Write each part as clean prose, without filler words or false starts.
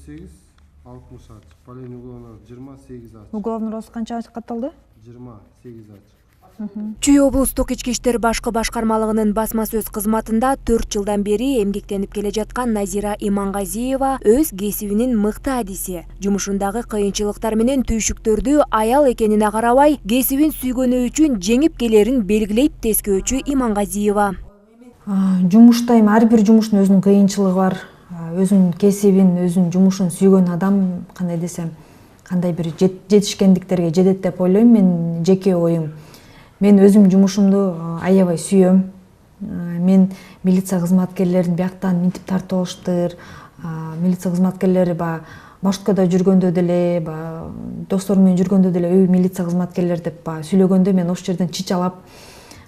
78 60 açık. Половина угловного 28 açık. Угловный канча катталды? 28 açık. Чүй облустук ички иштер башкы башкармалыгынын басма сөз кызматында 4 жылдан бери эмгектенип келе жаткан Назира Имангазиева өз кесибинин мыкты адиси. Жумушундагы кыйынчылыктар менен түйшүктөрдү аял экенине карабай, кесибин сүйгөнү үчүн жеңип келерин белгилейт тескөөчү Имангазиева. Жумуштайм, ар бир жумуштун өзүнүн кыйынчылыгы бар. Өзүнүн кесибин, өзүнүн жумушун сүйгөн адам кандай десем, кандай бир жетишкендиктерге жетет деп ойлойм. Мен жеке оюм. Мен өзүм жумушумду аябай сүйөм. Мен милиция кызматкерлерин бияктан минтип тартып алыштыр. Милиция кызматкерлери маршруткада жүргөндө деле, досторум менен жүргөндө деле милиция кызматкерлери деп сүйлөгөндө мен ошол жерден чычалап,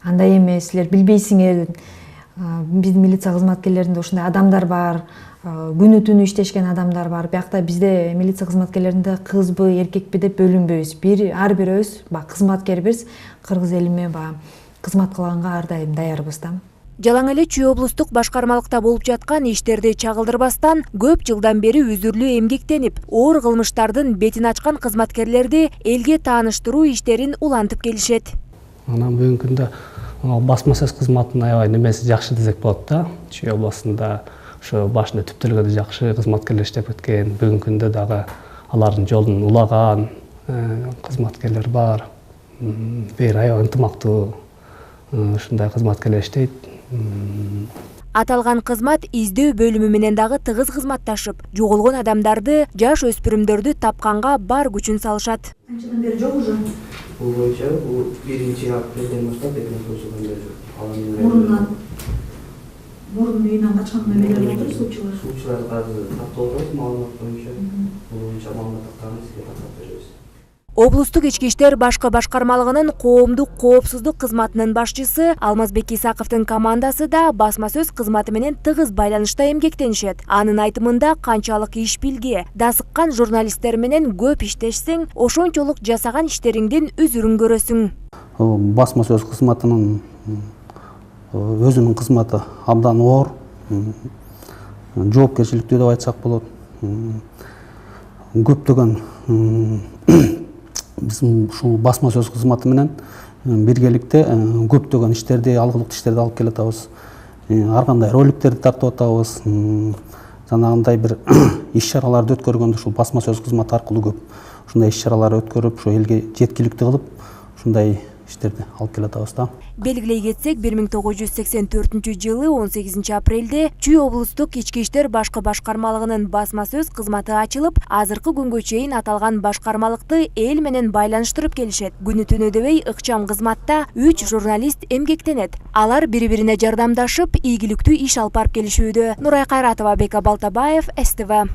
андай эмес, силер билбейсиңер, биздин милиция кызматкерлеринде ушундай адамдар бар, күнү түнү иштешкен адамдар бар. Биякта бизде милиция кызматкерлеринде кызбы, эркекпи деп бөлүнбөйбүз. Ар бирөөбүз кызматкербиз, кыргыз элиме кызмат кылганга ар дайым даярбыз да. Жалаң эле Чүй облустук башкармалыкта болуп жаткан иштерди чагылдырбастан көп жылдан бери үзүрлүү эмгектенип, оор кылмыштардын бетин ачкан кызматкерлерди элге тааныштыруу иштерин улантып келишет. Анан бүгүнкү күндө басма сөз кызматынын аябай немеси жакшы десек болот да. Чүй областында ошо башында түптөлгөндө жакшы кызматкерлер иштеп кеткен. Бүгүнкү күндө дагы алардын жолун улаган кызматкерлер бар. Бир аябай ынтымактуу ушундай кызматкерлер иштейт. Аталган кызмат издөө бөлүмү менен дагы тыгыз кызматташып, жоголгон адамдарды, жаш өспүрүмдөрдү тапканга бар күчүн салышат. Канчадан бери жок уже? Бул боюнча 1-апрелден баштап жылдан бери жок. Мурун үйүнөн качкан эмелер болду, суучулар. Суучулар азыр такталып маалымат боюнча. Бул боюнча маалымат тактаган сизге каттап беребиз. Облустук ички иштер башкы башкармалыгынын коомдук коопсуздук кызматынын башчысы Алмазбек Исаковдун командасы да басма сөз кызматы менен тыгыз байланышта эмгектенишет. Анын айтымында канчалык иш билги, дасыккан журналисттер менен көп иштешсең, ошончолук жасаган иштериңдин үзүрүн көрөсүң. Басма сөз кызматынын өзүнүн кызматы абдан оор, жоопкерчиликтүү деп айтсак болот. Көптөгөн биздин ушул басма сөз кызматы менен биргеликте көптөгөн иштерди, алгылыктуу иштерди алып келатабыз. Ар кандай роликтерди тартып атабыз. Жанагындай бир иш-чараларды өткөргөндө ушул басма сөз кызматы аркылуу көп ушундай иш-чаралар өткөрүп, ошо элге жеткиликтүү кылып, ушундай иштерди алып келатабыз да. Белгилей кетсек, 1984-жылы 18 апрелде Чүй облустук ички иштер башкы башкармалыгынын басма сөз кызматы ачылып, азыркы күнгө чейин аталган башкармалыкты эл менен байланыштырып келишет. Күнү түнү дебей ыкчам кызматта 3 журналист эмгектенет. Алар бири-бирине жардамдашып, ийгиликтүү иш алып барып келишүүдө. Нурай Кайратова, Бека Балтабаев, СТВ.